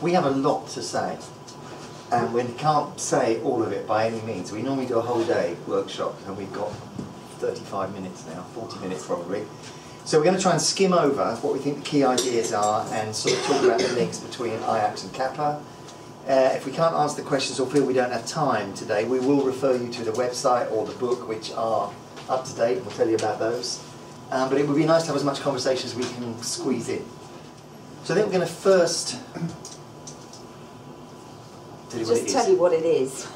we have a lot to say, and we can't say all of it by any means. We normally do a whole day workshop, and we've got 35 minutes now, 40 minutes probably. So we're going to try and skim over what we think the key ideas are and sort of talk about the links between IAPT and CAPA. If we can't answer the questions or feel we don't have time today, we will refer you to the website or the book, which are up to date. We'll tell you about those. But it would be nice to have as much conversation as we can squeeze in. So I think we're going to first tell you what it is.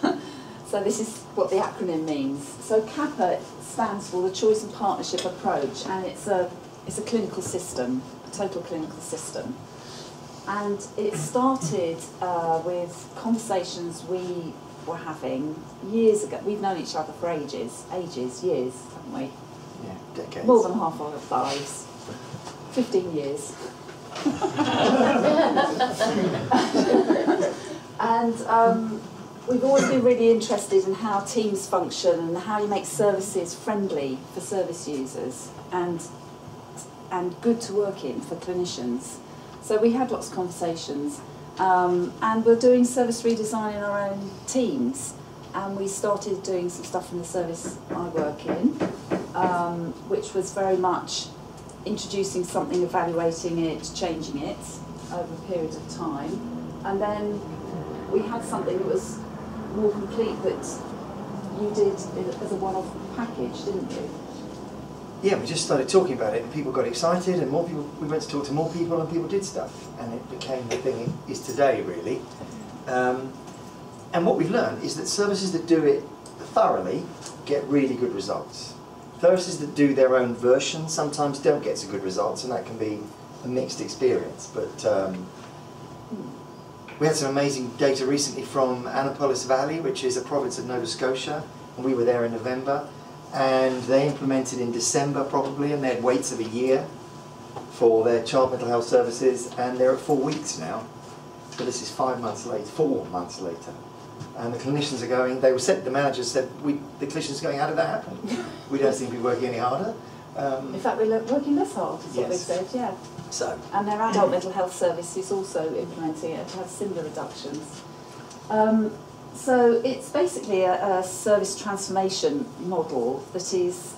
So this is what the acronym means. So CAPA stands for the Choice and Partnership Approach, and it's a clinical system, a total clinical system. And it started with conversations we were having years ago. We've known each other for years, haven't we? Yeah, decades. More than half our lives. 15 years. And we've always been really interested in how teams function and how you make services friendly for service users and good to work in for clinicians. So we had lots of conversations, and we're doing service redesign in our own teams. And we started doing some stuff in the service I work in, which was very much introducing something, evaluating it, changing it over a period of time. And then we had something that was more complete that you did as a one-off package, didn't you? Yeah, we just started talking about it and people got excited and more people, we went to talk to more people and people did stuff and it became the thing it is today, really. And what we've learned is that services that do it thoroughly get really good results. Services that do their own version sometimes don't get so good results, and that can be a mixed experience. But we had some amazing data recently from Annapolis Valley, which is a province of Nova Scotia, and we were there in November, and they implemented in December probably, and they had waits of a year for their child mental health services, and they're at 4 weeks now. So this is 5 months later, 4 months later. And the clinicians are going, they were said, the managers said, the clinicians are going, how did that happen? We don't seem to be working any harder. In fact, we're working less hard, is what they said, yeah. So. And their adult mental health service is also implementing it to have similar reductions. So it's basically a service transformation model that is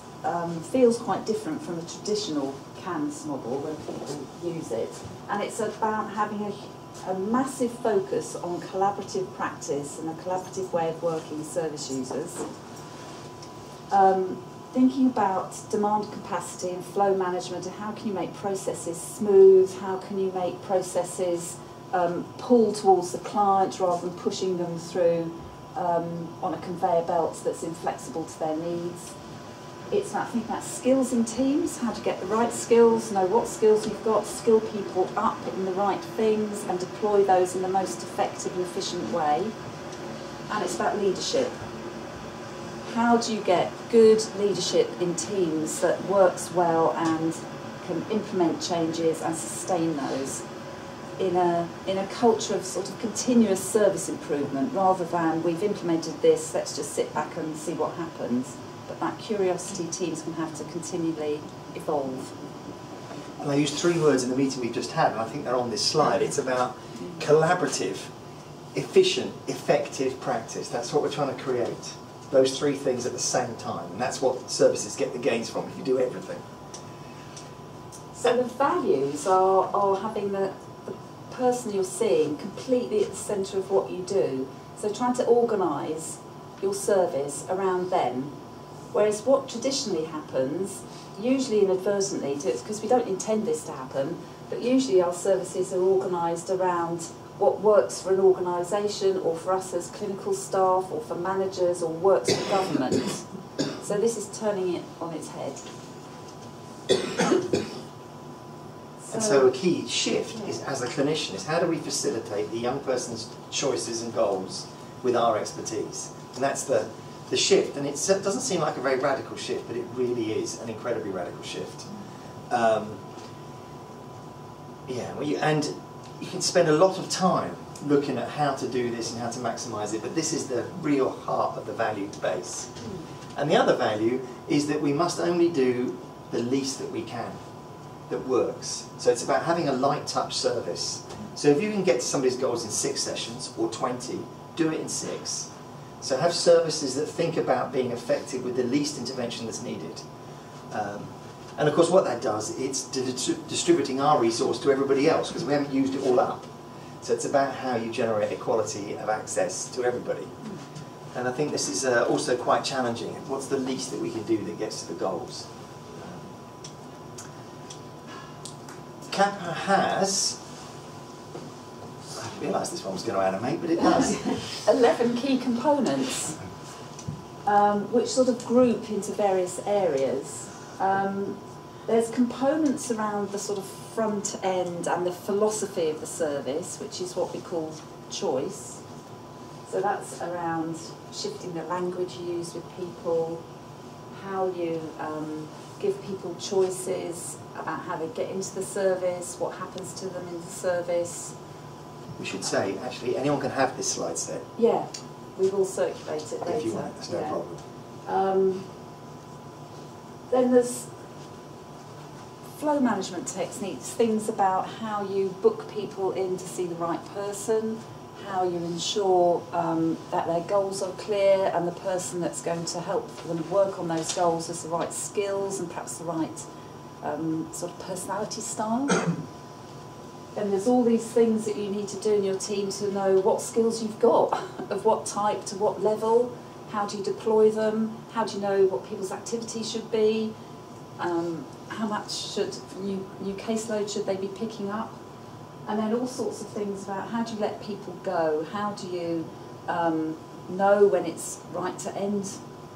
feels quite different from a traditional CAMS model when people use it. And it's about having a massive focus on collaborative practice and a collaborative way of working with service users. Thinking about demand capacity and flow management and how can you make processes smooth, how can you make processes pull towards the client rather than pushing them through on a conveyor belt that's inflexible to their needs. It's about thinking about skills in teams, how to get the right skills, know what skills you've got, skill people up in the right things and deploy those in the most effective and efficient way. And it's about leadership. How do you get good leadership in teams that works well and can implement changes and sustain those in a culture of sort of continuous service improvement rather than we've implemented this, let's just sit back and see what happens. But that curiosity teams can have to continually evolve. And I used 3 words in the meeting we've just had, and I think they're on this slide. It's about collaborative, efficient, effective practice. That's what we're trying to create. Those 3 things at the same time, and that's what services get the gains from if you do everything. So the values are having the person you're seeing completely at the centre of what you do. So trying to organise your service around them. Whereas what traditionally happens, usually inadvertently, because we don't intend this to happen, but usually our services are organised around what works for an organisation or for us as clinical staff or for managers or works for government. So this is turning it on its head. And so a key shift is, as a clinician, is how do we facilitate the young person's choices and goals with our expertise? And that's the shift. And it doesn't seem like a very radical shift, but it really is an incredibly radical shift. And you can spend a lot of time looking at how to do this and how to maximise it, but this is the real heart of the value base. And the other value is that we must only do the least that we can. that works. So it's about having a light touch service. So if you can get to somebody's goals in 6 sessions or 20, do it in 6. So have services that think about being effective with the least intervention that's needed. And of course what that does, it's distributing our resource to everybody else because we haven't used it all up. So it's about how you generate equality of access to everybody. And I think this is also quite challenging. What's the least that we can do that gets to the goals? CAPA has, I didn't realise this one was going to animate, but it does. 11 key components, which sort of group into various areas. There's components around the sort of front end and the philosophy of the service, which is what we call choice. So that's around shifting the language you use with people, how you give people choices about how they get into the service, what happens to them in the service. We should say, actually, anyone can have this slide set. Yeah, we will circulate it later. If you want, that's no problem. Then there's flow management techniques, things about how you book people in to see the right person, how you ensure that their goals are clear and the person that's going to help them work on those goals has the right skills and perhaps the right sort of personality style. And there's all these things that you need to do in your team to know what skills you've got, of what type to what level, how do you deploy them, how do you know what people's activities should be, how much should new caseload should they be picking up, and then all sorts of things about how do you let people go, how do you know when it's right to end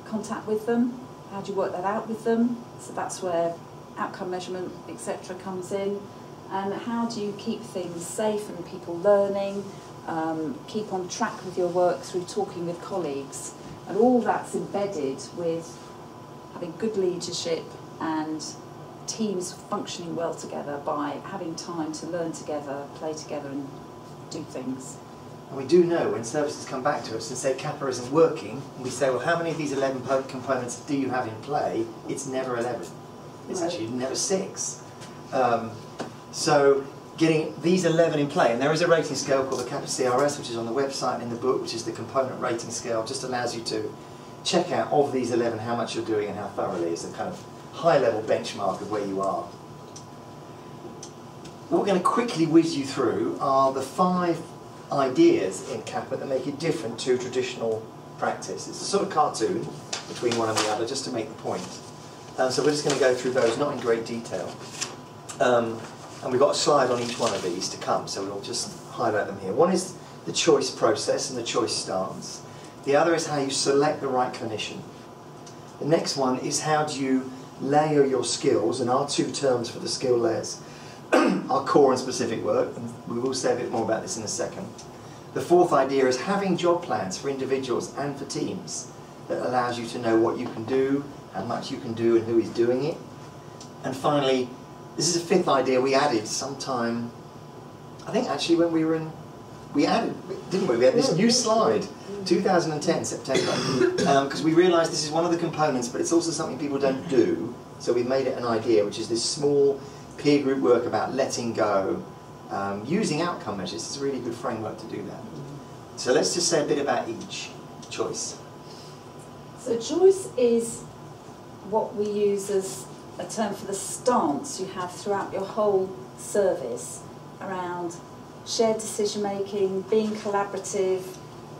contact with them, how do you work that out with them, so that's where outcome measurement, etc. comes in, and how do you keep things safe and people learning, keep on track with your work through talking with colleagues, and all that's embedded with having good leadership and teams functioning well together by having time to learn together, play together and do things. And we do know when services come back to us and say CAPA isn't working, and we say, well, how many of these 11 components do you have in play? It's never 11. It's actually never 6. So getting these 11 in play, and there is a rating scale called the CAPA CRS, which is on the website and in the book, which is the component rating scale, just allows you to check out of these 11 how much you're doing and how thoroughly. It's a kind of high-level benchmark of where you are. What we're going to quickly whiz you through are the 5 ideas in CAPA that make it different to traditional practice. It's a sort of cartoon between one and the other, just to make the point. So we're just going to go through those, not in great detail. And we've got a slide on each one of these to come, so we'll just highlight them here. One is the choice process and the choice stance. The other is how you select the right clinician. The next one is how do you layer your skills, and our 2 terms for the skill layers are core and specific work, and we will say a bit more about this in a second. The 4th idea is having job plans for individuals and for teams that allows you to know what you can do, how much you can do, and who is doing it. And finally, this is a 5th idea we added sometime, I think actually when we were in, we added, didn't we? We had this new slide, 2010, September, because we realised this is one of the components, but it's also something people don't do, so we made it an idea, which is this small peer group work about letting go, using outcome measures. It's a really good framework to do that. So let's just say a bit about each choice. So choice is what we use as a term for the stance you have throughout your whole service around shared decision making, being collaborative,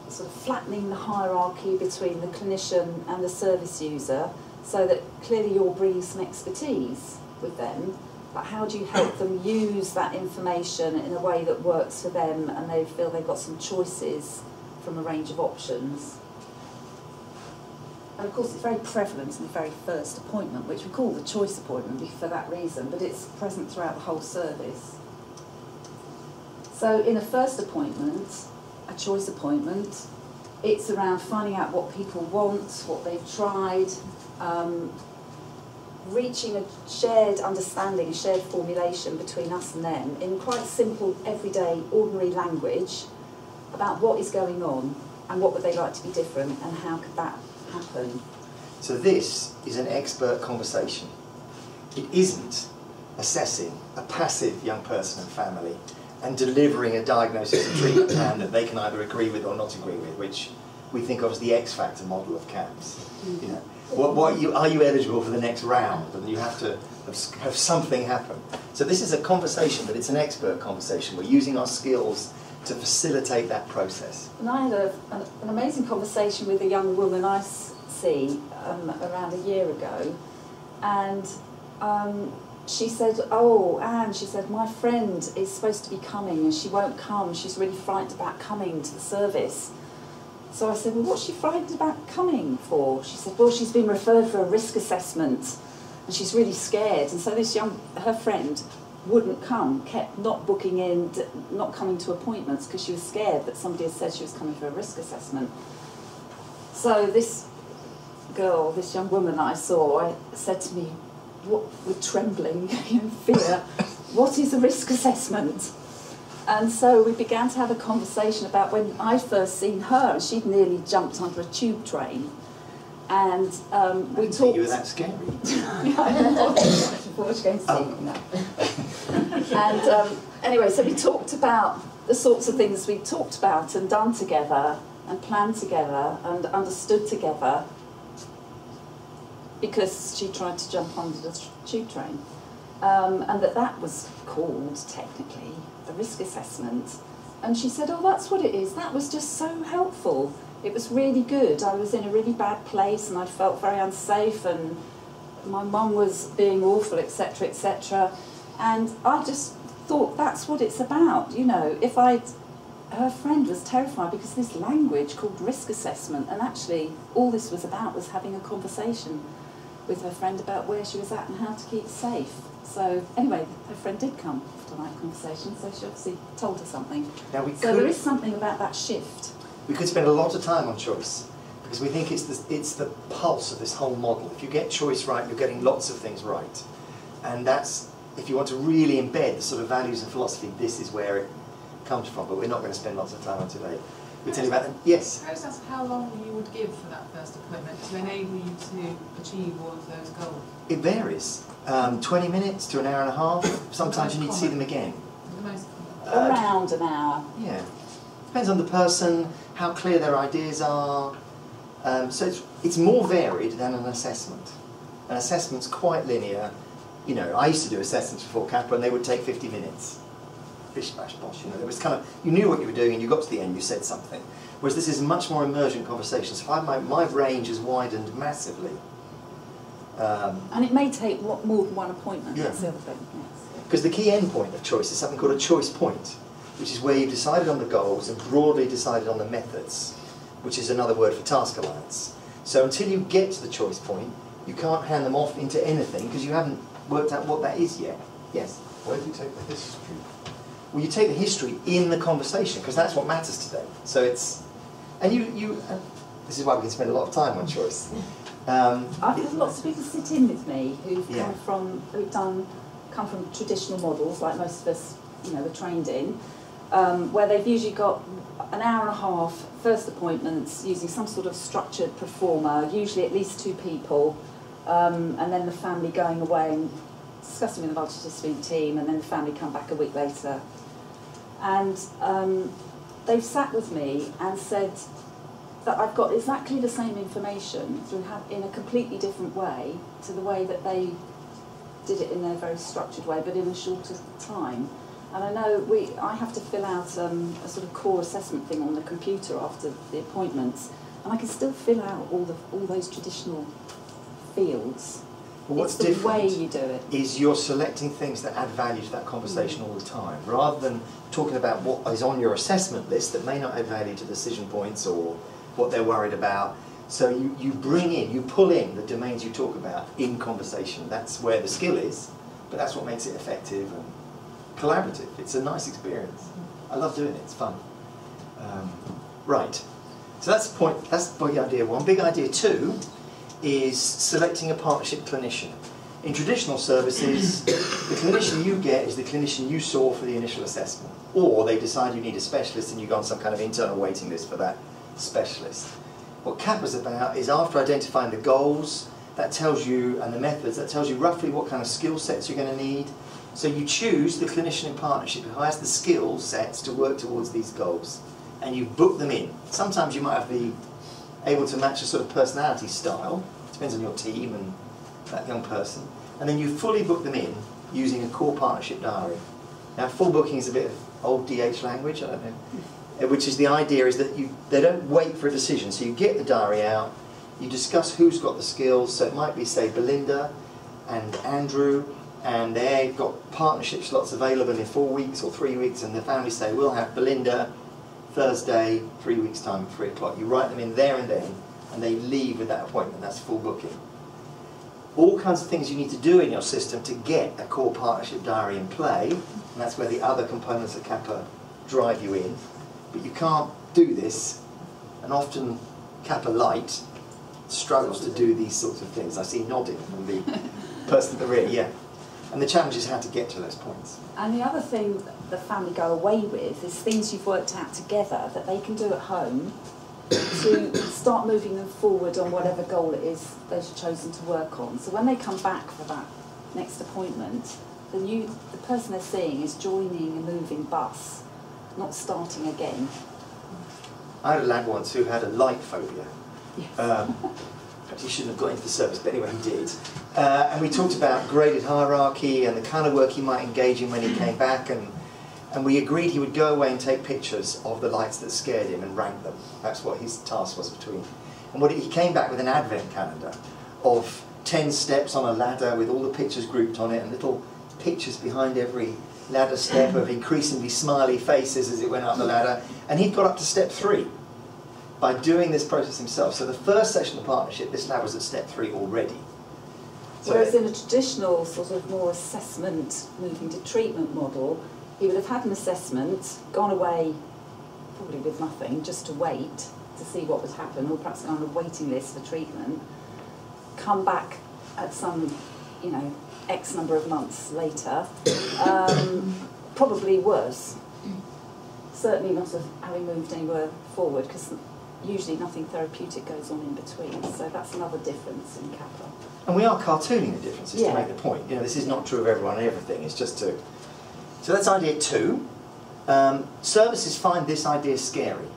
sort of flattening the hierarchy between the clinician and the service user, so that clearly you're bringing some expertise with them, but how do you help them use that information in a way that works for them and they feel they've got some choices from a range of options. And of course it's very prevalent in the very first appointment, which we call the choice appointment for that reason, but it's present throughout the whole service. So in a first appointment, a choice appointment, it's around finding out what people want, what they've tried, reaching a shared understanding, a shared formulation between us and them in quite simple, everyday, ordinary language about what is going on and what would they like to be different and how could that happen. So this is an expert conversation. It isn't assessing a passive young person and family and delivering a diagnosis and treatment plan that they can either agree with or not agree with, which we think of as the X factor model of CAPS. You know, are you eligible for the next round? And you have to have something happen. So this is a conversation, but it's an expert conversation. We're using our skills to facilitate that process. And I had an amazing conversation with a young woman I see around a year ago, and she said, "Oh, Anne," she said, "my friend is supposed to be coming and she won't come. She's really frightened about coming to the service." So I said, "Well, what's she frightened about coming for?" She said, "Well, she's been referred for a risk assessment and she's really scared." And so this her friend wouldn't come, kept not booking in, not coming to appointments because she was scared that somebody had said she was coming for a risk assessment. So this girl, this young woman that I saw, said to me, with trembling, fear, "What is a risk assessment?" And so we began to have a conversation about when I first seen her, and she'd nearly jumped under a tube train. And we talked. You were that scary. Before she came to see me, no. And anyway, so we talked about the sorts of things we talked about and done together, and planned together, and understood together, because she tried to jump under the tube train. And that was called, technically, the risk assessment. And she said, "Oh, that's what it is. That was just so helpful. It was really good. I was in a really bad place and I felt very unsafe and my mum was being awful, etc., etc. And I just thought that's what it's about. You know, her friend was terrified because of this language called risk assessment, and actually all this was about was having a conversation with her friend about where she was at and how to keep safe. So anyway, her friend did come after that conversation, so she obviously told her something. So there is something about that shift. We could spend a lot of time on choice, because we think it's the pulse of this whole model. If you get choice right, you're getting lots of things right. And that's, if you want to really embed the sort of values and philosophy, this is where it comes from, but we're not going to spend lots of time on today. We'll tell you about them. Yes? Can I just ask how long you would give for that first appointment to enable you to achieve all of those goals? It varies. 20 minutes to an hour and a half. Sometimes you need to see them again. The most common. Around an hour. Yeah. Depends on the person, how clear their ideas are. So it's more varied than an assessment. An assessment's quite linear. You know, I used to do assessments before CAPA and they would take 50 minutes. Bish bash bosh, you know, it was kind of, you knew what you were doing and you got to the end, you said something. Whereas this is much more emergent conversation. So my range has widened massively. And it may take more than one appointment, yeah. That's the other thing, yes. Because the key end point of choice is something called a choice point, which is where you've decided on the goals and broadly decided on the methods, which is another word for task alliance. So until you get to the choice point, you can't hand them off into anything because you haven't worked out what that is yet. Yes? Where do you take the history? Well, you take the history in the conversation because that's what matters today. So it's, and this is why we can spend a lot of time on choice. I've had lots of people sit in with me who've Yeah. come from traditional models, like most of us, you know, are trained in, where they've usually got an hour and a half first appointments using some sort of structured performer, usually at least 2 people, and then the family going away and discussing with the multidisciplinary team, and then the family come back a week later. And they've sat with me and said that I've got exactly the same information in a completely different way to the way that they did it in their very structured way, but in a shorter time. And I know I have to fill out a sort of core assessment thing on the computer after the appointments, and I can still fill out all those traditional fields. Well, what's it's the different way you do it. Is you're selecting things that add value to that conversation all the time, rather than talking about what is on your assessment list that may not add value to decision points or what they're worried about. So you pull in the domains you talk about in conversation. That's where the skill is, but that's what makes it effective and collaborative. It's a nice experience. I love doing it, it's fun. Right, so that's big idea 1. Big idea 2 is selecting a partnership clinician. In traditional services, the clinician you get is the clinician you saw for the initial assessment, or they decide you need a specialist and you go on some kind of internal waiting list for that specialist. What CAPA's about is, after identifying the goals that tells you, and the methods, that tells you roughly what kind of skill sets you're going to need. So you choose the clinician in partnership who has the skill sets to work towards these goals, and you book them in. Sometimes you might have be able to match a sort of personality style, depends on your team and that young person, and then you fully book them in using a core partnership diary. Now, full booking is a bit of old DH language, I don't know, which is the idea is that they don't wait for a decision. So you get the diary out, you discuss who's got the skills. So it might be, say, Belinda and Andrew, and they've got partnership slots available in 4 weeks or 3 weeks, and the family say, we'll have Belinda Thursday, 3 weeks' time at 3 o'clock. You write them in there and then, and they leave with that appointment. That's full booking. All kinds of things you need to do in your system to get a core partnership diary in play, and that's where the other components of CAPA drive you in. But you can't do this, and often CAPA Light struggles to do these sorts of things. I see nodding from the person at the rear, yeah. And the challenge is how to get to those points. And the other thing that the family go away with is things you've worked out together that they can do at home to start moving them forward on whatever goal it is they've chosen to work on. So when they come back for that next appointment, the person they're seeing is joining a moving bus, not starting again. I had a lad once who had a light phobia. Yes. Perhaps he shouldn't have got into the service, but anyway, he did. And we talked about graded hierarchy and the kind of work he might engage in when he came back, and we agreed he would go away and take pictures of the lights that scared him and rank them. That's what his task was between. And he came back with an advent calendar of 10 steps on a ladder with all the pictures grouped on it and little pictures behind every ladder step of increasingly smiley faces as it went up the ladder. And he'd got up to step 3 by doing this process himself. So the first session of partnership, this lad was at step 3 already. So whereas in a traditional sort of more assessment, moving to treatment model, he would have had an assessment, gone away probably with nothing, just to wait to see what would happen, or perhaps gone on a waiting list for treatment, come back at some, X number of months later, probably worse. Certainly not having moved anywhere forward, because usually nothing therapeutic goes on in between. So that's another difference in CAPA. And we are cartooning the differences Yeah. to make the point. This is not true of everyone and everything, it's just to... So that's idea 2. Services find this idea scary.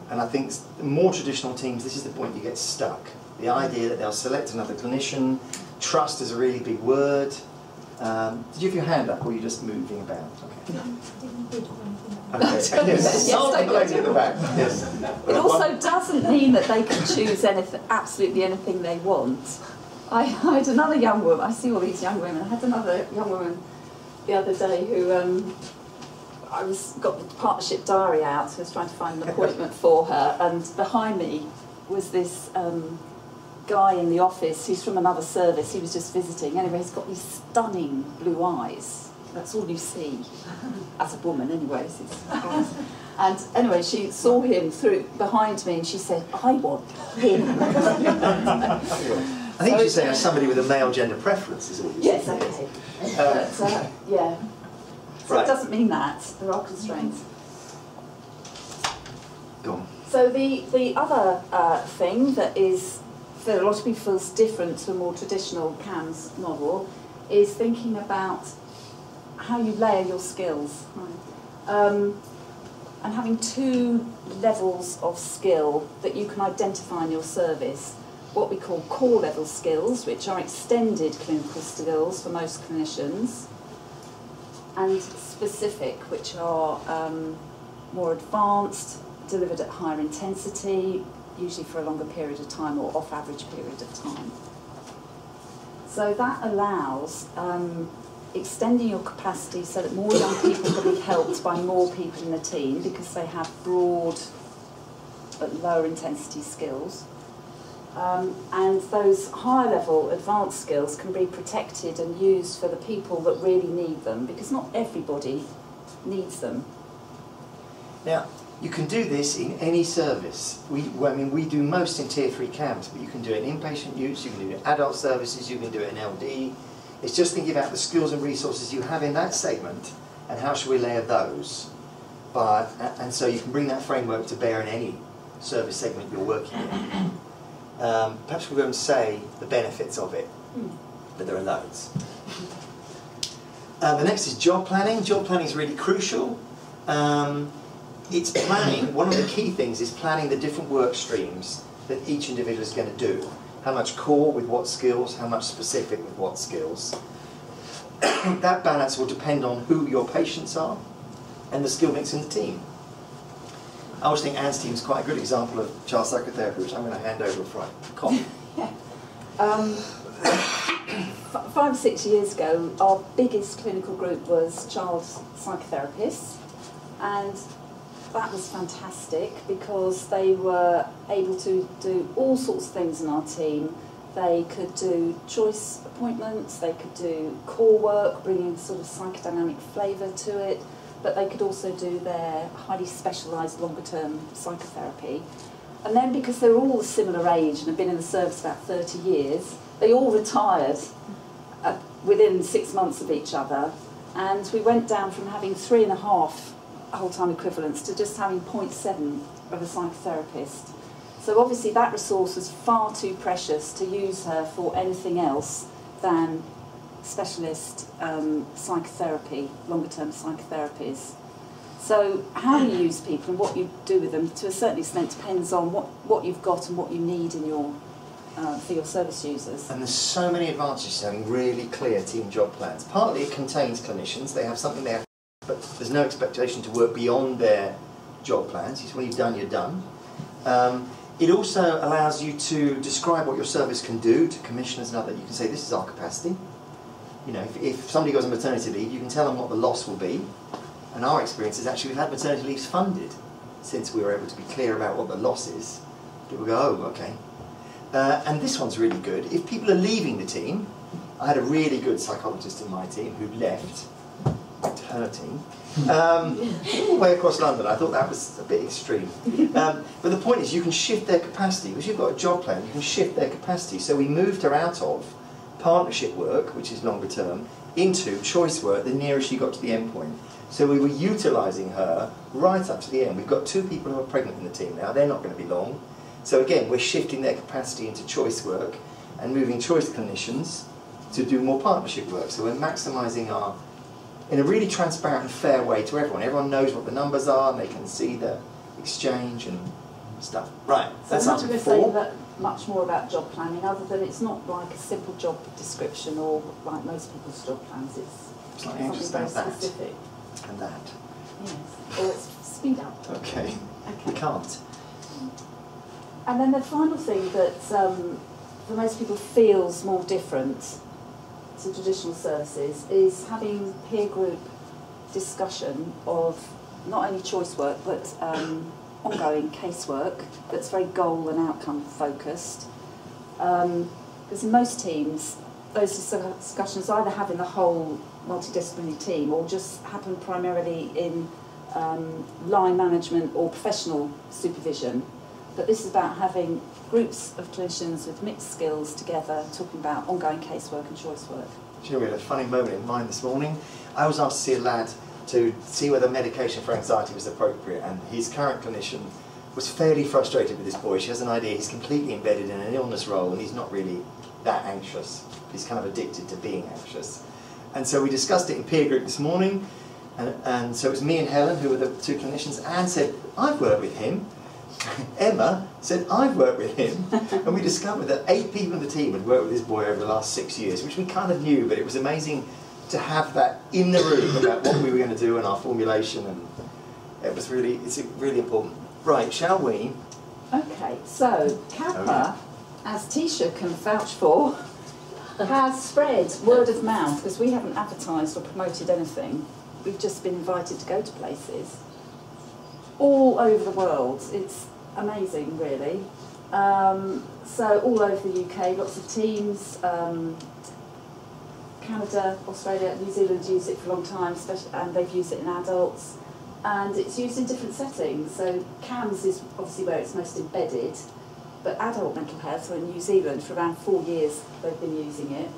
And I think more traditional teams, this is the point you get stuck. The idea that they'll select another clinician, trust is a really big word. Did you have your hand up or were you just moving about? Okay. Okay. Yes. Yes, Solid lady at the back. Yes. It also doesn't mean that they can choose anything, absolutely anything they want. I had another young woman, I see all these young women, I had another young woman the other day who got the partnership diary out, so I was trying to find an appointment for her, and behind me was this guy in the office who's from another service. He was just visiting. Anyway, he's got these stunning blue eyes. That's all you see as a woman, anyways. And anyway, she saw him behind me, and she said, "I want him." I think she's saying as somebody with a male gender preference is all you Yes, say. okay. But, yeah. So Right. it doesn't mean that. There are constraints. Go on. So the other thing that is, that a lot of people feel is different to a more traditional CAMS model, is thinking about how you layer your skills. And having 2 levels of skill that you can identify in your service. What we call core level skills, which are extended clinical skills for most clinicians, and specific, which are more advanced, delivered at higher intensity, usually for a longer period of time or off average period of time. So that allows extending your capacity so that more young people can be helped by more people in the team because they have broad but lower intensity skills. And those higher level advanced skills can be protected and used for the people that really need them, because not everybody needs them. Now, you can do this in any service. We do most in Tier 3 CAMS, but you can do it in inpatient use, you can do it in adult services, you can do it in LD. It's just thinking about the skills and resources you have in that segment and how should we layer those. And so you can bring that framework to bear in any service segment you're working in. perhaps we won't say the benefits of it, but there are loads. The next is job planning. Job planning is really crucial. It's planning, one of the key things is planning the different work streams that each individual is going to do. How much core with what skills, how much specific with what skills. That balance will depend on who your patients are and the skill mix in the team. I always think Anne's team is quite a good example of child psychotherapy, which I'm going to hand over for a copy. Yeah. 5 or 6 years ago, our biggest clinical group was child psychotherapists, and that was fantastic because they were able to do all sorts of things in our team. They could do choice appointments, they could do core work, bringing sort of psychodynamic flavour to it, but they could also do their highly specialised longer term psychotherapy. And then because they were all a similar age and had been in the service about 30 years, they all retired within 6 months of each other, and we went down from having 3.5 whole-time equivalents to just having 0.7 of a psychotherapist. So obviously that resource was far too precious to use her for anything else than specialist psychotherapy, longer-term psychotherapies. So how you use people and what you do with them to a certain extent depends on what you've got and what you need in your for your service users. And there's so many advantages to having really clear team job plans. Partly it contains clinicians, they have something they have, but there's no expectation to work beyond their job plans. When you've done, you're done. It also allows you to describe what your service can do to commissioners and others. You can say, this is our capacity. You know, if somebody goes on maternity leave, you can tell them what the loss will be. And our experience is actually we've had maternity leaves funded since we were able to be clear about what the loss is. People go, oh, okay. And this one's really good. If people are leaving the team, I had a really good psychologist in my team who left her team all the way across London. I thought that was a bit extreme. But the point is you can shift their capacity. Because you've got a job plan, you can shift their capacity. So we moved her out of partnership work, which is longer term, into choice work the nearer she got to the end point. So we were utilising her right up to the end. We've got 2 people who are pregnant in the team now. They're not going to be long. So again, we're shifting their capacity into choice work and moving choice clinicians to do more partnership work. So we're maximising our, in a really transparent and fair way to everyone. Everyone knows what the numbers are and they can see the exchange and stuff. Right, So that's I'm up not to going to 4. say that much more about job planning other than it's not like a simple job description or like most people's job plans. It's Like something just very like that. specific. And that. Yes, or it's speed up. Okay. We Okay. can't. And then the final thing that for most people feels more different to traditional services is having peer group discussion of not only choice work but ongoing casework that's very goal and outcome focused. Because in most teams, those discussions either happen in the whole multidisciplinary team or just happen primarily in line management or professional supervision. But this is about having groups of clinicians with mixed skills together talking about ongoing casework and choice work. Do you know, we had a funny moment in mine this morning. I was asked to see a lad to see whether medication for anxiety was appropriate, and his current clinician was fairly frustrated with this boy. She has an idea he's completely embedded in an illness role and he's not really that anxious. He's kind of addicted to being anxious. And so we discussed it in peer group this morning, and so it was me and Helen who were the 2 clinicians. Anne said, I've worked with him. Emma said, I've worked with him. And we discovered that 8 people in the team had worked with this boy over the last 6 years, which we kind of knew, but it was amazing to have that in the room about what we were going to do and our formulation, and it's really important. Right, shall we? Okay, so CAPA, as Tisha can vouch for, has spread word of mouth because we haven't advertised or promoted anything. We've just been invited to go to places all over the world. It's amazing, really. So all over the UK, lots of teams. Canada, Australia, New Zealand use it for a long time, and they've used it in adults. And it's used in different settings. So CAMS is obviously where it's most embedded, but adult mental health, so in New Zealand for around 4 years they've been using it.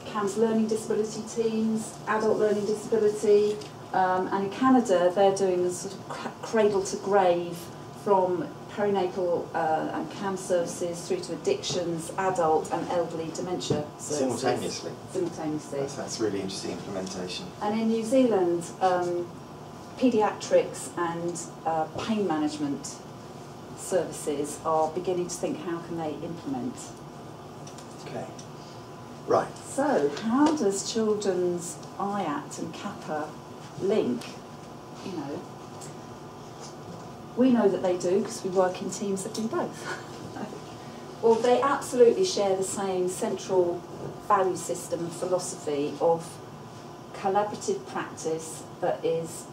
CAMS learning disability teams, adult learning disability, and in Canada they're doing a sort of cradle to grave from perinatal and CAM services through to addictions, adult and elderly dementia services. Simultaneously. Simultaneously. That's really interesting implementation. And in New Zealand, paediatrics and pain management services are beginning to think, how can they implement? Okay. Right. So how does children's IAPT and CAPA link? You know, we know that they do because we work in teams that do both. Well, they absolutely share the same central value system and philosophy of collaborative practice that is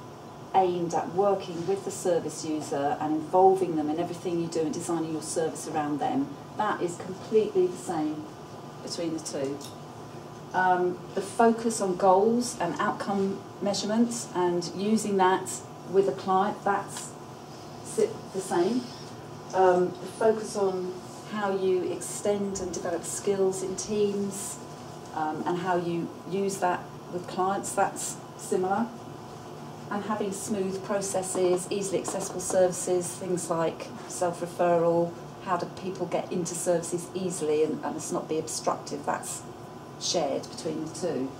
aimed at working with the service user and involving them in everything you do and designing your service around them. That is completely the same between the two. The focus on goals and outcome measurements and using that with a client, that's the same. The focus on how you extend and develop skills in teams and how you use that with clients, that's similar. And having smooth processes, easily accessible services, things like self-referral, how do people get into services easily and it's not be obstructive, that's shared between the two.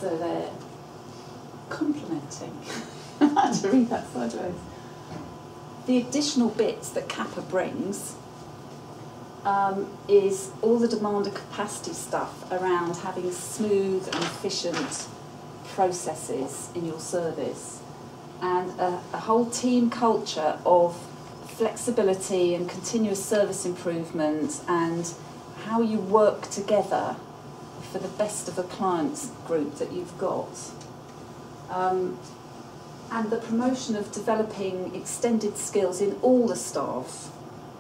So they're complementing. I had to read that sideways. The additional bits that CAPA brings is all the demand and capacity stuff around having smooth and efficient processes in your service, and a whole team culture of flexibility and continuous service improvement and how you work together for the best of the clients group that you've got. And the promotion of developing extended skills in all the staff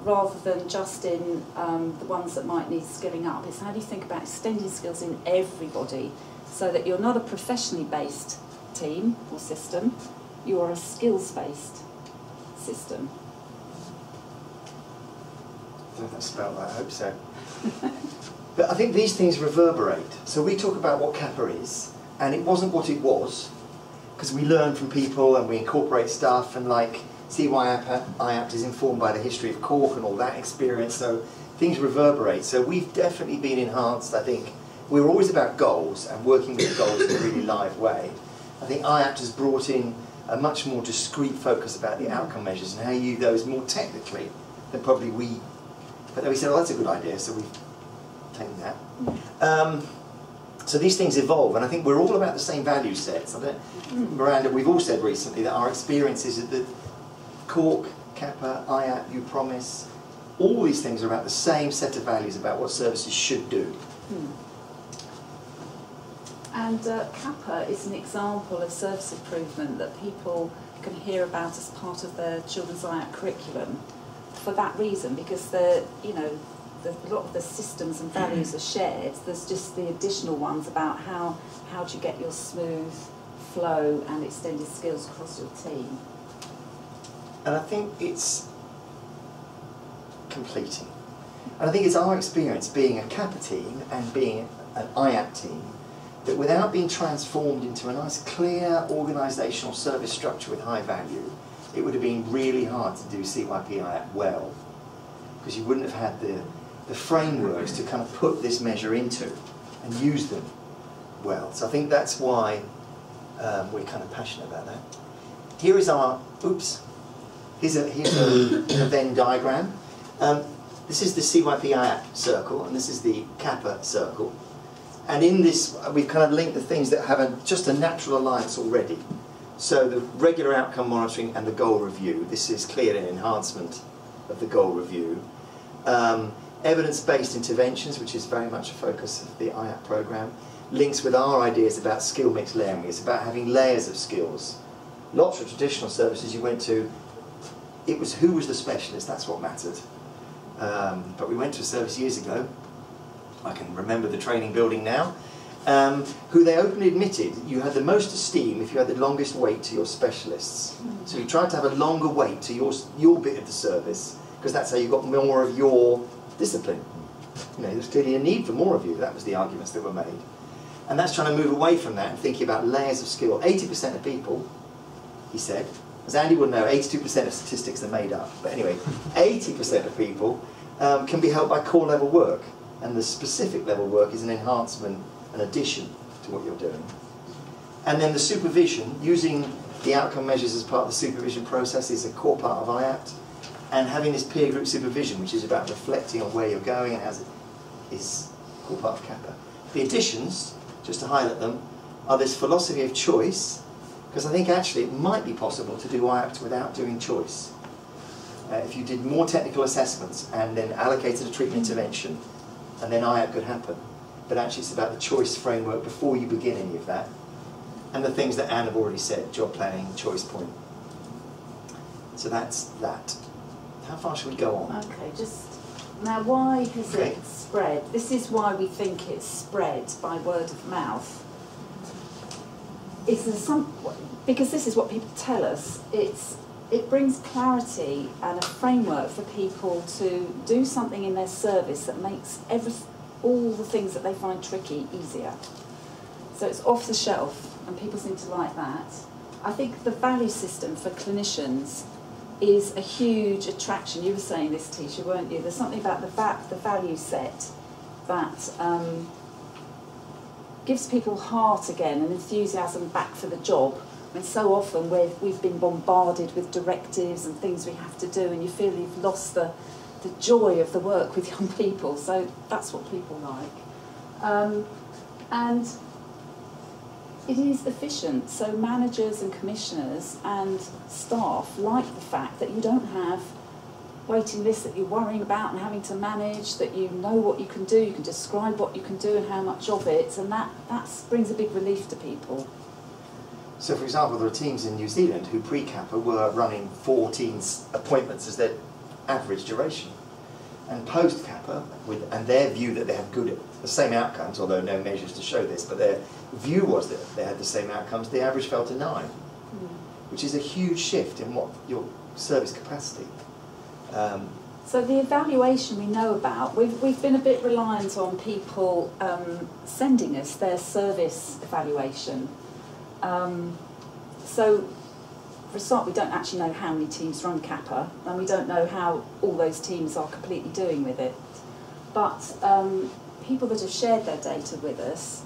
rather than just in the ones that might need skilling up. It's how do you think about extending skills in everybody so that you're not a professionally based team or system, you are a skills-based system. I don't know if that's spelled right, I hope so. But I think these things reverberate. So we talk about what CAPA is, and it wasn't what it was, because we learn from people and we incorporate stuff, and like CYP-IAPT is informed by the history of Cork and all that experience, so things reverberate. So we've definitely been enhanced, I think. We were always about goals and working with goals in a really live way. I think IAPT has brought in a much more discrete focus about the outcome measures and how you use those more technically than probably we. But then we said, oh, that's a good idea, so we've taken that. So these things evolve, and I think we're all about the same value sets. Miranda, we've all said recently that our experience is that Cork, CAPA, IAPT, You Promise, all these things are about the same set of values about what services should do. And CAPA is an example of service improvement that people can hear about as part of their children's IAPT curriculum for that reason, because a lot of the systems and values are shared. There's just the additional ones about how do you get your smooth flow and extended skills across your team. And I think it's completing. And I think it's our experience being a CAPA team and being an IAPT team that without being transformed into a nice clear organisational service structure with high value, it would have been really hard to do CYP-IAPT well, because you wouldn't have had the frameworks to kind of put this measure into and use them well. So I think that's why we're kind of passionate about that. Here is our, here's a Venn diagram. This is the CYP-IAPT circle, and this is the CAPA circle. And in this, we've kind of linked the things that have just a natural alliance already. So the regular outcome monitoring and the goal review. This is clearly an enhancement of the goal review. Evidence-based interventions, which is very much a focus of the IAPT programme, links with our ideas about skill mix layering. It's about having layers of skills. Lots of traditional services you went to, it was who was the specialist, that's what mattered. But we went to a service years ago, I can remember the training building now, who they openly admitted you had the most esteem if you had the longest wait to your specialists. So you tried to have a longer wait to your bit of the service, because that's how you got more of your discipline. There's clearly a need for more of you. That was the arguments that were made. And that's trying to move away from that and thinking about layers of skill. 80% of people he said. As Andy will know, 82% of statistics are made up. But anyway, 80% of people can be helped by core level work. And the specific level work is an enhancement, an addition to what you're doing. And then the supervision, using the outcome measures as part of the supervision process, is a core part of IAPT. And having this peer group supervision, which is about reflecting on where you're going and as it is a core part of CAPA. The additions, just to highlight them, are this philosophy of choice, because I think actually it might be possible to do IAPT without doing choice. If you did more technical assessments and then allocated a treatment intervention, and then IAPT could happen. But actually it's about the choice framework before you begin any of that. And the things that Anne have already said, job planning, choice point. So that's that. How far should we go on? Okay, just now, why has it spread? This is why we think it's spread by word of mouth. Because this is what people tell us. It brings clarity and a framework for people to do something in their service that makes all the things that they find tricky easier. So it's off the shelf, and people seem to like that. I think the value system for clinicians is a huge attraction. You were saying this, Tisha, weren't you? There's something about the value set that gives people heart again and enthusiasm back for the job. I mean, so often we've been bombarded with directives and things we have to do, and you feel you've lost the joy of the work with young people. So that's what people like. And it is efficient, so managers and commissioners and staff like the fact that you don't have waiting lists that you're worrying about and having to manage, that you know what you can do, you can describe what you can do and how much of it, and that brings a big relief to people. So for example, there are teams in New Zealand who pre-CAPA were running 14 appointments as their average duration. And post-CAPA, and their view that they have the same outcomes, although no measures to show this, but their view was that they had the same outcomes, the average fell to 9, which is a huge shift in what your service capacity. So the evaluation we know about, we've been a bit reliant on people sending us their service evaluation. So for a start, we don't actually know how many teams run CAPA, and we don't know how all those teams are completely doing with it. But people that have shared their data with us,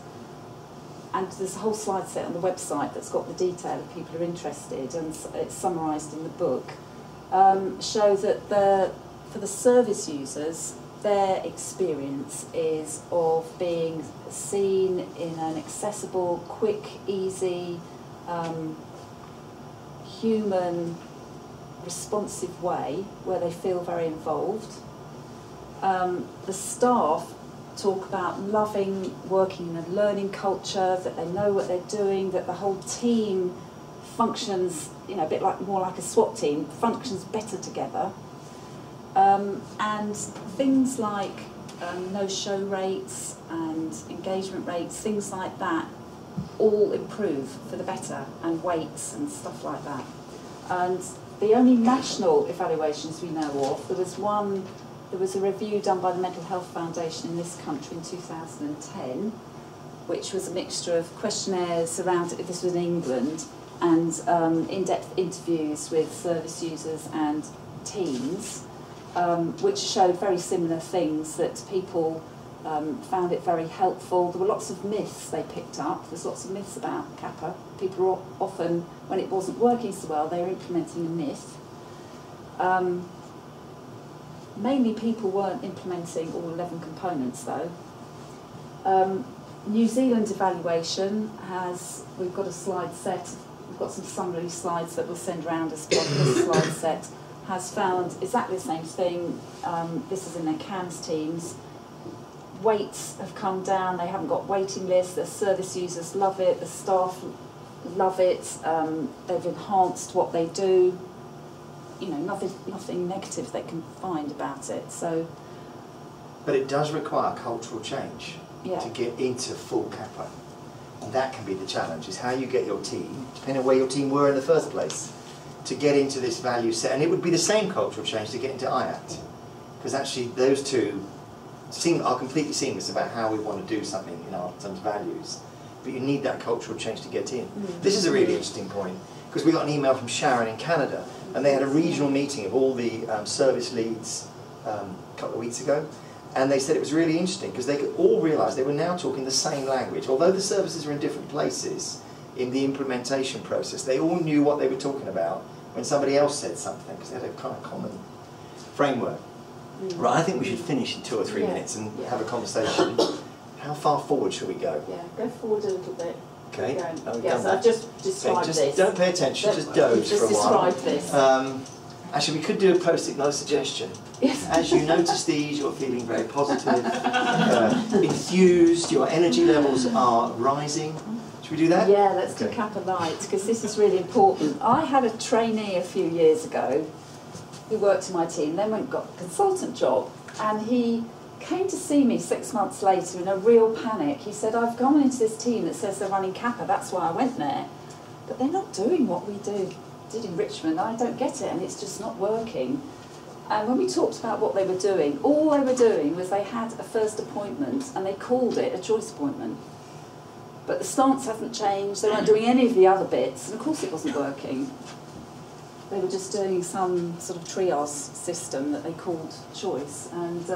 and there's a whole slide set on the website that's got the detail if people are interested, and it's summarised in the book, show that for the service users, their experience is of being seen in an accessible, quick, easy, human, responsive way where they feel very involved. The staff talk about loving working in a learning culture, that they know what they're doing, that the whole team functions, a bit more like a SWAT team, functions better together. And things like no-show rates and engagement rates, things like that, all improve for the better, and weights and stuff like that. And the only national evaluations we know of, there was a review done by the Mental Health Foundation in this country in 2010, which was a mixture of questionnaires around, this was in England, and in-depth interviews with service users and teams, which showed very similar things, that people found it very helpful. There were lots of myths they picked up. There's lots of myths about CAPA. People were often, when it wasn't working so well, they were implementing a myth. Mainly people weren't implementing all 11 components though. New Zealand evaluation we've got a slide set, we've got some summary slides that we'll send around as part of this slide set, has found exactly the same thing. This is in their CAMS teams. Weights have come down, they haven't got waiting lists, the service users love it, the staff love it, they've enhanced what they do. Nothing negative they can find about it. So, but it does require cultural change to get into full CAPA. And that can be the challenge, is how you get your team, depending on where your team were in the first place, to get into this value set. And it would be the same cultural change to get into IAPT, because actually those two are completely seamless about how we want to do something in our terms of values. but you need that cultural change to get in. This is a really interesting point, because we got an email from Sharon in Canada, and they had a regional meeting of all the service leads a couple of weeks ago, and they said it was really interesting because they could all realise they were now talking the same language. Although the services were in different places in the implementation process, they all knew what they were talking about when somebody else said something, because they had a kind of common framework. Right, I think we should finish in 2 or 3 minutes and have a conversation. How far forward should we go? Yeah, go forward a little bit. Okay. Yes, I've just described this. Don't pay attention, just doze for a while. Just describe this. Actually, we could do a post-it note suggestion. Yes. As you notice these, you're feeling very positive, enthused, your energy levels are rising. Should we do that? Yeah, let's do CAPA Light, because this is really important. I had a trainee a few years ago who worked in my team, then went and got a consultant job, and he came to see me 6 months later in a real panic. He said, I've gone into this team that says they're running CAPA, that's why I went there, but they're not doing what we did in Richmond. I don't get it, and it's just not working. And when we talked about what they were doing, all they were doing was they had a first appointment and they called it a choice appointment. But the stance hasn't changed, they weren't doing any of the other bits, and of course it wasn't working. They were just doing some sort of triage system that they called choice. And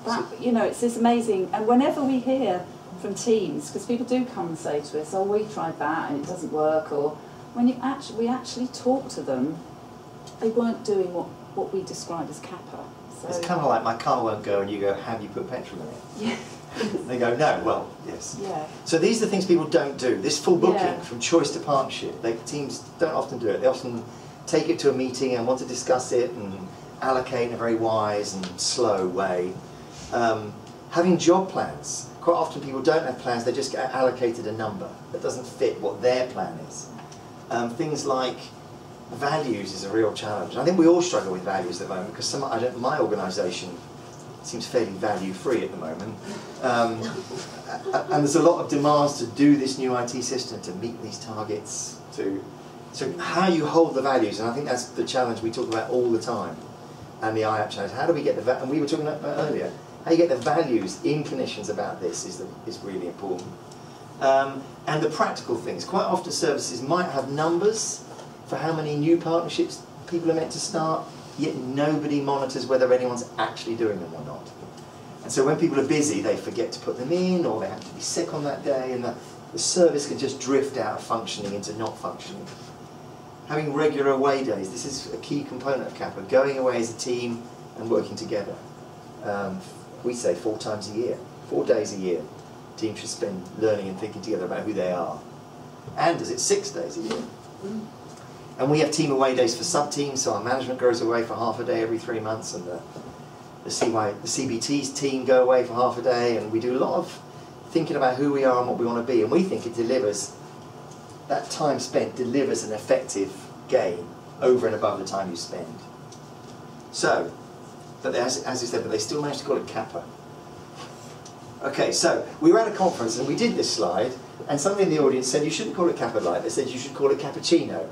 that, you know, it's this amazing, and whenever we hear from teams, because people do come and say to us, oh, we tried that and it doesn't work, or when we actually talk to them, they weren't doing what we describe as CAPA. So it's kind of like my car won't go and you go, have you put petrol in it? Yeah. They go, no, well, yes. Yeah. So these are the things people don't do. This full booking from choice to partnership, teams don't often do it. They often take it to a meeting and want to discuss it and allocate in a very wise and slow way. Having job plans. Quite often people don't have plans, they just get allocated a number that doesn't fit what their plan is. Things like values is a real challenge. I think we all struggle with values at the moment, because my organisation seems fairly value-free at the moment. And there's a lot of demands to do this new IT system, to meet these targets, so how you hold the values, and I think that's the challenge we talk about all the time, and the IAPT challenge. How do we get and we were talking about earlier, how you get the values in clinicians about this is really important. And the practical things. Quite often services might have numbers for how many new partnerships people are meant to start, yet nobody monitors whether anyone's actually doing them or not. And so when people are busy, they forget to put them in, or they have to be sick on that day, and the service can just drift out of functioning into not functioning. Having regular away days, this is a key component of CAPA, going away as a team and working together. We say 4 times a year, 4 days a year. Teams should spend learning and thinking together about who they are. And is it 6 days a year? And we have team away days for sub-teams, so our management goes away for half a day every 3 months, and the CBT's team go away for half a day, and we do a lot of thinking about who we are and what we want to be, and we think it delivers, that time spent delivers an effective gain over and above the time you spend. So, but as you said, but they still managed to call it CAPA. Okay, so we were at a conference and we did this slide, and somebody in the audience said you shouldn't call it CAPA Light, they said you should call it cappuccino,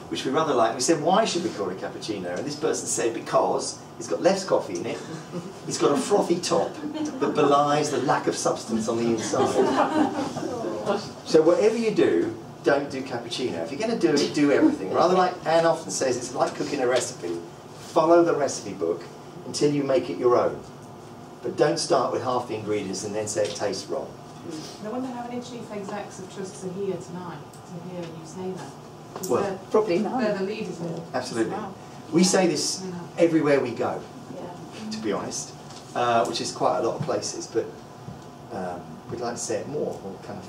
which we rather liked. We said, why should we call it cappuccino? And this person said, because it's got less coffee in it, it's got a frothy top that belies the lack of substance on the inside. So whatever you do, don't do cappuccino. If you're going to do it, do everything. Rather, like Anne often says, it's like cooking a recipe. Follow the recipe book until you make it your own. But don't start with half the ingredients and then say it tastes wrong. I wonder how many chief execs of trusts are here tonight to hear you say that. Well, probably not. They're the leaders in it. Absolutely. Wow. We say this everywhere we go, Yeah. to be honest, which is quite a lot of places, but we'd like to say it more. Kind of.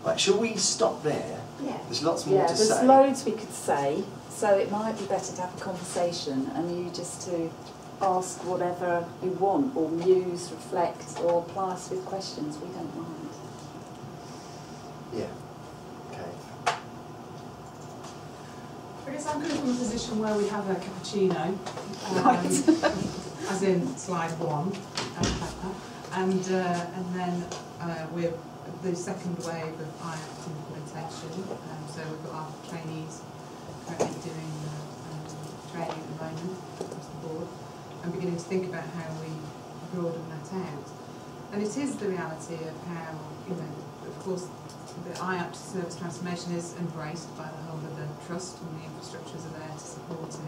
Right, shall we stop there? Yeah. There's lots more to say. There's loads we could say, so it might be better to have a conversation and you just to ask whatever you want, or muse, reflect, or apply us with questions. We don't mind. Yeah. Okay. I guess I'm coming from a position where we have a cappuccino, as in slide 1, and then we're the second wave of IAPT implementation. So we've got our trainees currently doing training at the moment across the board, and beginning to think about how we broaden that out. And it is the reality of how, you know, of course, the IAPT service transformation is embraced by the whole of the trust, and the infrastructures are there to support it.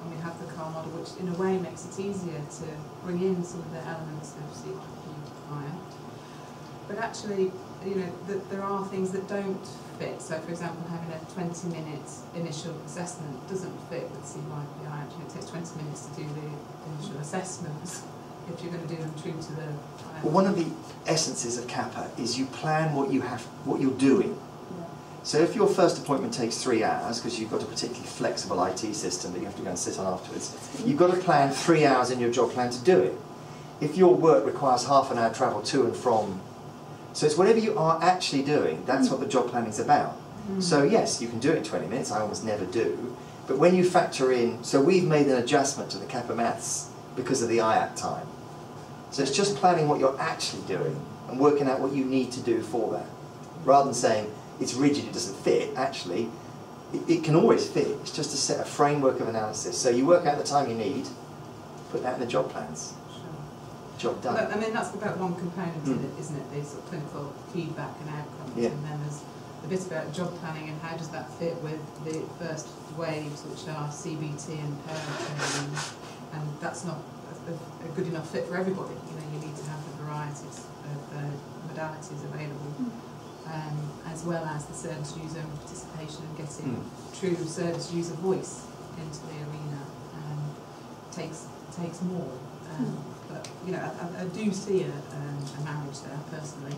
And we have the car model, which in a way makes it easier to bring in some of the elements of CYP-IAPT. But actually, you know, there are things that don't fit. So, for example, having a 20-minute initial assessment doesn't fit with CYP-IAPT. It takes 20 minutes to do the initial assessments if you're going to do them true to the IAPT. Well, one of the essences of CAPA is you plan what you're doing. Yeah. So if your first appointment takes 3 hours, because you've got a particularly flexible IT system that you have to go and sit on afterwards, you've got to plan 3 hours in your job plan to do it. If your work requires half an hour travel to and from, so it's whatever you are actually doing, that's what the job planning is about. So yes, you can do it in 20 minutes, I almost never do, but when you factor in, so we've made an adjustment to the CAPA maths because of the IAPT time. So it's just planning what you're actually doing and working out what you need to do for that. Rather than saying it's rigid, it doesn't fit, actually, it can always fit. It's just to set a framework of analysis. So you work out the time you need, put that in the job plans. Sure. Job done. But, I mean, that's about one component in it, isn't it? The sort of clinical feedback and outcomes. Yeah. And then there's the bit about job planning and how does that fit with the first waves, which are CBT and parent training. And that's not a good enough fit for everybody. You know, you need to have the varieties of modalities available, as well as the service user participation and getting true service user voice into the arena. Takes more. But you know, I do see a marriage there personally.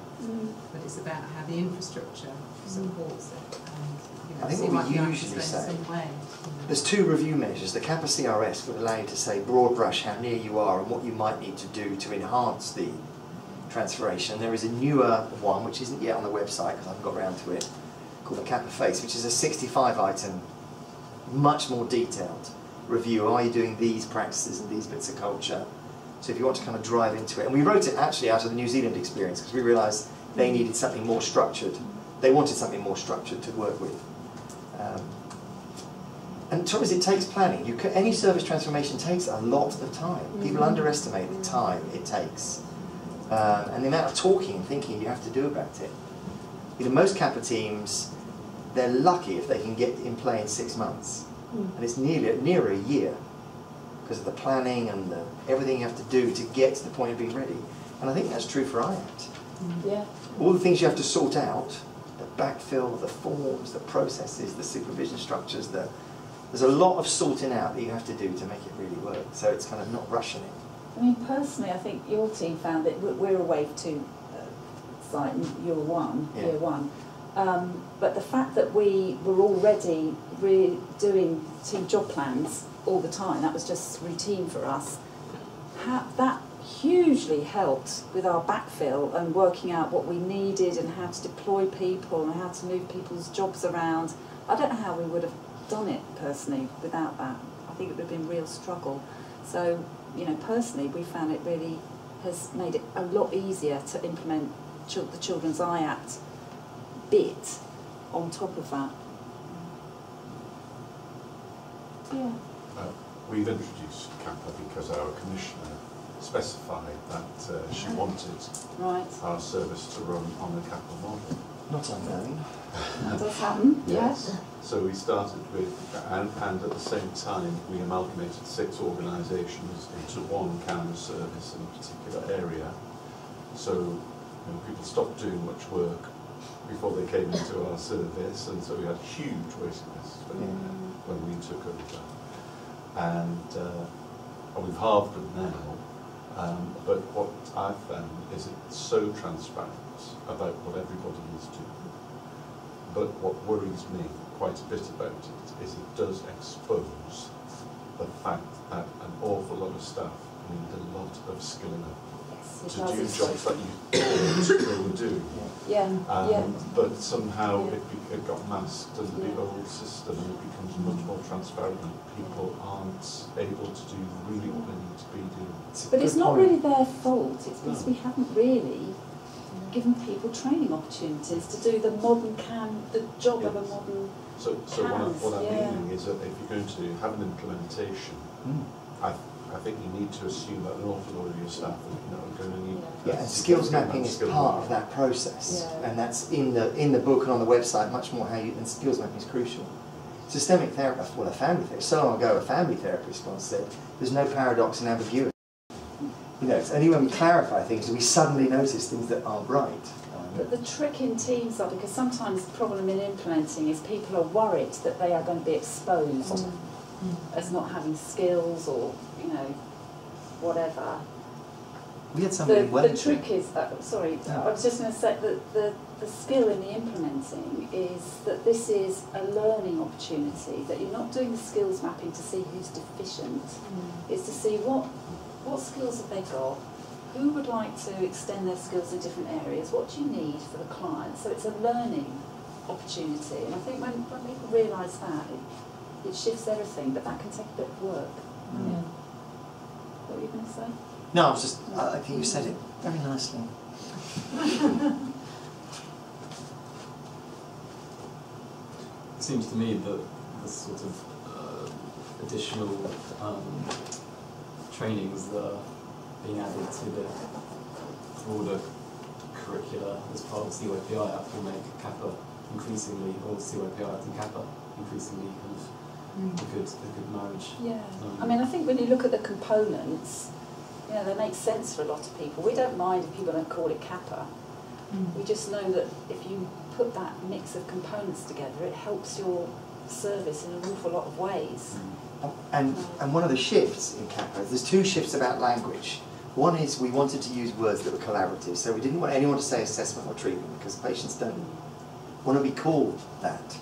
But it's about how the infrastructure supports it. And, you know, I think what we usually say, there's 2 review measures. The CAPA CRS would allow you to say broad brush how near you are and what you might need to do to enhance the transformation. There is a newer one, which isn't yet on the website because I haven't got around to it, called the CAPA Face, which is a 65-item, much more detailed review. Are you doing these practices and these bits of culture? So if you want to kind of drive into it. And we wrote it actually out of the New Zealand experience because we realised they needed something more structured. They wanted something more structured to work with. And the trouble is, it takes planning. Any service transformation takes a lot of time. People underestimate the time it takes. And the amount of talking and thinking you have to do about it. You know, most CAPA teams, they're lucky if they can get in play in 6 months. And it's nearer a year because of the planning and everything you have to do to get to the point of being ready. And I think that's true for IAPT. Yeah. All the things you have to sort out, the backfill, the forms, the processes, the supervision structures, there's a lot of sorting out that you have to do to make it really work. So it's kind of not rushing it. I mean, personally, I think your team found that we're a wave 2 site, year one. But the fact that we were already doing team job plans all the time, that was just routine for us, that hugely helped with our backfill and working out what we needed and how to deploy people and how to move people's jobs around. I don't know how we would have done it personally without that. I think it would have been a real struggle. So, you know, personally, we found it really has made it a lot easier to implement the Children's IAPT bit on top of that. Yeah. We've introduced CAPA because our commissioner specified that she wanted our service to run on the CAPA model. Not unknown. That does happen, yes. So we started with, and at the same time we amalgamated 6 organisations into one camera service in a particular area. So people stopped doing much work before they came into our service, and so we had huge waiting lists when we took over. And we've halved them now, but what I've found is it's so transparent about what everybody is doing. But what worries me quite a bit about it is it does expose the fact that an awful lot of staff need a lot of skilling up to do jobs that you thought they were doing. But somehow it got masked under the old system, and it becomes much more transparent, and people aren't able to do really what they need to be doing. But it's not really their fault, it's because we haven't really given people training opportunities to do the modern the job of a modern So what I'm meaning is that if you're going to have an implementation, I think you need to assume that an awful lot of your staff are going to need. Yeah, and skills mapping is part of that process, and that's in the book and on the website much more and skills mapping is crucial. Systemic therapy, well, a family therapist. So long ago, a family therapist once said, "There's no paradox in ambiguity." You know, it's only when we clarify things do we suddenly notice things that aren't right. But the trick in teams are, because sometimes the problem in implementing is people are worried that they are going to be exposed as not having skills or, you know, whatever. We had somebody The trick is, I was just going to say that the skill in the implementing is that this is a learning opportunity, that you're not doing the skills mapping to see who's deficient, it's to see what skills have they got, who would like to extend their skills in different areas, what do you need for the client. So it's a learning opportunity, and I think when people realise that, it shifts everything, but that can take a bit of work. Yeah. What were you going to say? No, I was just, I think you said it very nicely. It seems to me that the sort of additional trainings that are being added to the broader curricula as part of CYP-IAPT will make CAPA increasingly, or CYP-IAPT and CAPA increasingly kind of a good marriage. Yeah, I mean, I think when you look at the components, you know, they make sense for a lot of people. We don't mind if people don't call it CAPA. We just know that if you put that mix of components together, it helps your service in an awful lot of ways. And one of the shifts in CAPA, there's two shifts about language. One is we wanted to use words that were collaborative, so we didn't want anyone to say assessment or treatment because patients don't want to be called that.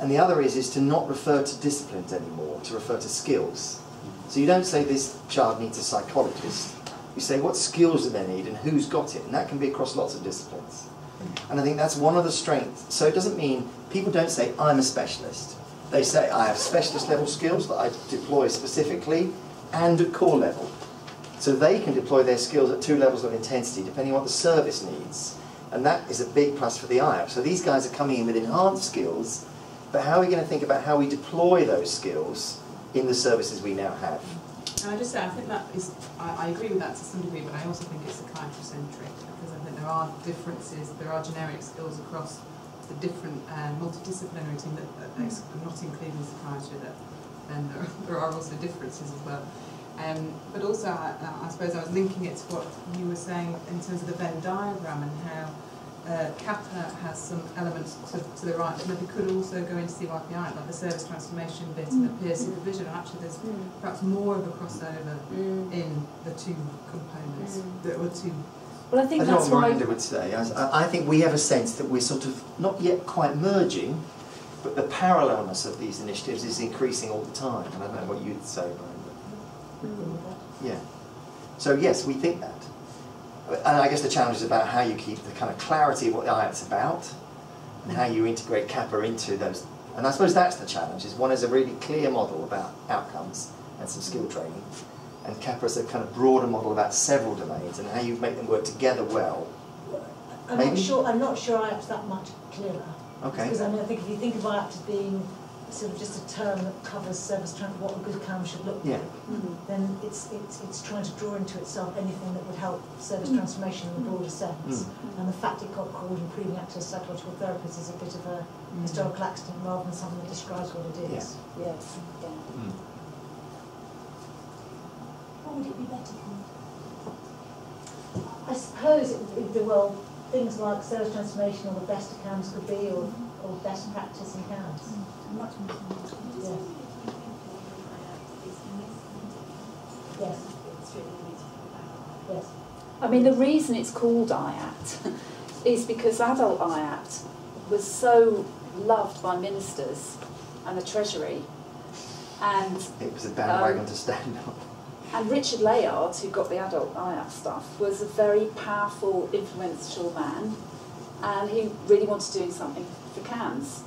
And the other is to not refer to disciplines anymore, to refer to skills. So you don't say this child needs a psychologist, you say what skills do they need and who's got it, and that can be across lots of disciplines. And I think that's one of the strengths. So it doesn't mean, people don't say I'm a specialist. They say I have specialist level skills that I deploy specifically and at core level. So they can deploy their skills at 2 levels of intensity depending on what the service needs. And that is a big plus for the IAPT. So these guys are coming in with enhanced skills, but how are we going to think about how we deploy those skills in the services we now have? And I just say, I think that is, I agree with that to some degree, but I also think it's psychiatry-centric, because I think there are differences, there are generic skills across the different multidisciplinary team that are not including psychiatry, that then there are also differences as well. But also, I suppose I was linking it to what you were saying in terms of the Venn diagram and how CAPA has some elements to the right that maybe could also go into CYP-IAPT, like the service transformation bit and the peer supervision, and actually there's perhaps more of a crossover in the two components, or two. Well, I think I don't that's know what why Miranda would say. I think we have a sense that we're sort of not yet quite merging, but the parallelness of these initiatives is increasing all the time. And I don't know what you'd say, Miranda. Yeah. So yes, we think that. And I guess the challenge is about how you keep the kind of clarity of what the IAPT's about and how you integrate CAPA into those. And I suppose that's the challenge, is one is a really clear model about outcomes and some skill training, and CAPA is a kind of broader model about several domains and how you make them work together well. I'm not sure IAPT's that much clearer. Okay. Because I think if you think of IAPT as being sort of just a term that covers service what a good CAM should look like, then it's trying to draw into itself anything that would help service transformation in a broader sense. And the fact it got called improving access to psychological therapists is a bit of a historical accident rather than something that describes what it is. yes, yeah. What would it be better called? I suppose it would be, well, things like service transformation or the best of CAMs could be, or best practice in CAMs. Much more. Yeah. Yes. Yes. I mean, the reason it's called IAPT is because adult IAPT was so loved by ministers and the Treasury, and It was a bandwagon to stand on. And Richard Layard, who got the adult IAPT stuff, was a very powerful, influential man, and he really wanted doing something for CAMS.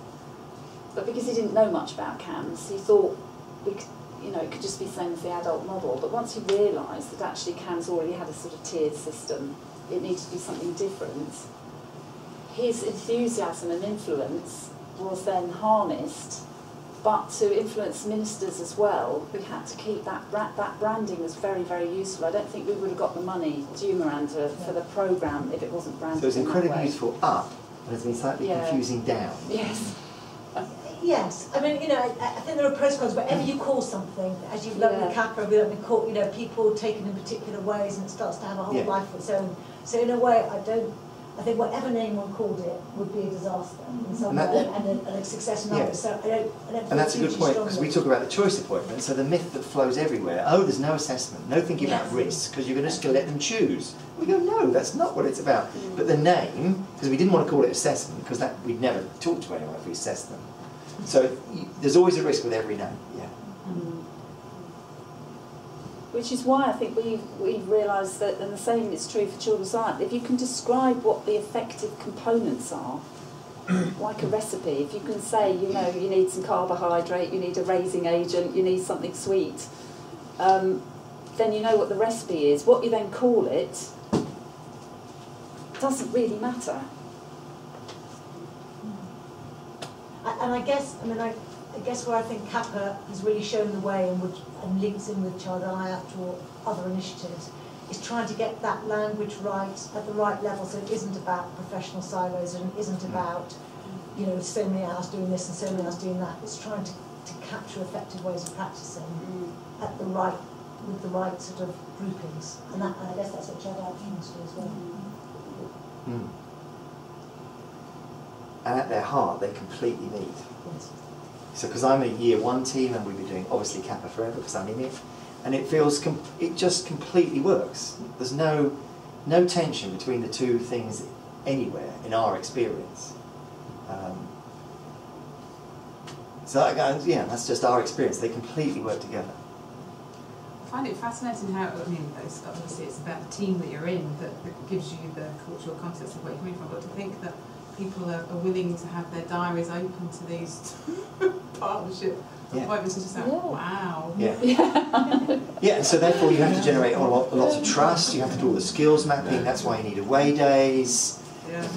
But because he didn't know much about CAMS, he thought it could just be the same as the adult model. But once he realised that actually CAMS already had a sort of tiered system, it needed to be something different, his enthusiasm and influence was then harnessed but to influence ministers as well, we had to keep that branding was very, very useful. I don't think we would have got the money, do you, Miranda, for the programme if it wasn't branded. So it's in that incredibly way. useful up, but it's been slightly confusing down. Yes. Yes, I mean, you know, I think there are pros and cons. Wherever you call something, as you've learned with CAPA, we don't call, you know, people taken in particular ways, and it starts to have a whole life of its own. So in a way, I think whatever name one called it would be a disaster in some way, and a success in others. So I don't. And that's a good point, because we talk about the choice appointment, so the myth that flows everywhere, oh, there's no assessment, no thinking about risk, because you're just going to let them choose. We go, no, that's not what it's about. But the name, because we didn't want to call it assessment, because that we'd never talk to anyone if we assessed them. So there's always a risk with every name, Which is why I think we've realised that, and the same is true for children's science, if you can describe what the effective components are, like a recipe, if you can say, you know, you need some carbohydrate, you need a raising agent, you need something sweet, then you know what the recipe is. What you then call it doesn't really matter. And I guess where I think CAPA has really shown the way and links in with Child IAPT or other initiatives is trying to get that language right at the right level, so it isn't about professional silos and it isn't about, you know, so many hours doing this and so many hours doing that. It's trying to capture effective ways of practicing at the right, with the right sort of groupings, and I guess that's what Child IAPT tries to do as well. And at their heart, they completely meet. Yes. So, because I'm a year 1 team, and we've been doing obviously CAPA forever because I'm in it, and it feels it just completely works. There's no tension between the two things anywhere in our experience. That's just our experience. They completely work together. I find it fascinating how, I mean, obviously it's about the team that you're in that gives you the cultural context of where you're coming from, but to think that people are willing to have their diaries open to these partnership appointments is just like, wow. Yeah, so therefore you have to generate a lot of trust, you have to do all the skills mapping, that's why you need away days.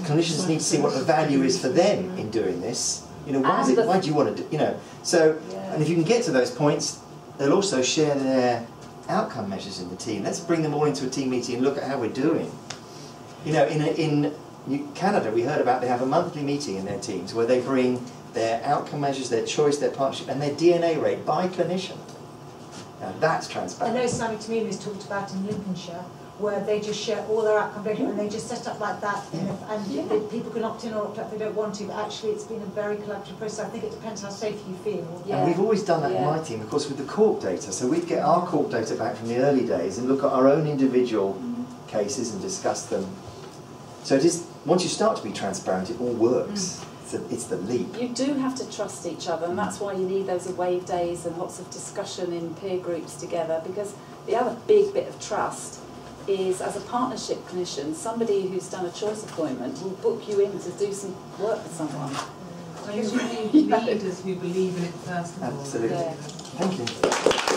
Clinicians need to see what the value is for them in doing this. You know, why do you want to do, you know, so, and if you can get to those points, they'll also share their outcome measures in the team. Let's bring them all into a team meeting and look at how we're doing. You know, in Canada, we heard about they have a monthly meeting in their teams where they bring their outcome measures, their choice, their partnership, and their DNA rate by clinician. Now that's transparent. I know Islamic Communities talked about in Lincolnshire, where they just share all their outcome data and they just set up like that, and people can opt in or opt out if they don't want to, but actually it's been a very collaborative process. I think it depends how safe you feel. And we've always done that in my team, of course, with the corp data. So we'd get our corp data back from the early days and look at our own individual cases and discuss them. So it is, once you start to be transparent, it all works. It's the leap. You do have to trust each other, and that's why you need those away days and lots of discussion in peer groups together, because the other big bit of trust is, as a partnership clinician, somebody who's done a choice appointment will book you in to do some work with someone. So you need leaders who believe in it first of all. Absolutely. Thank you.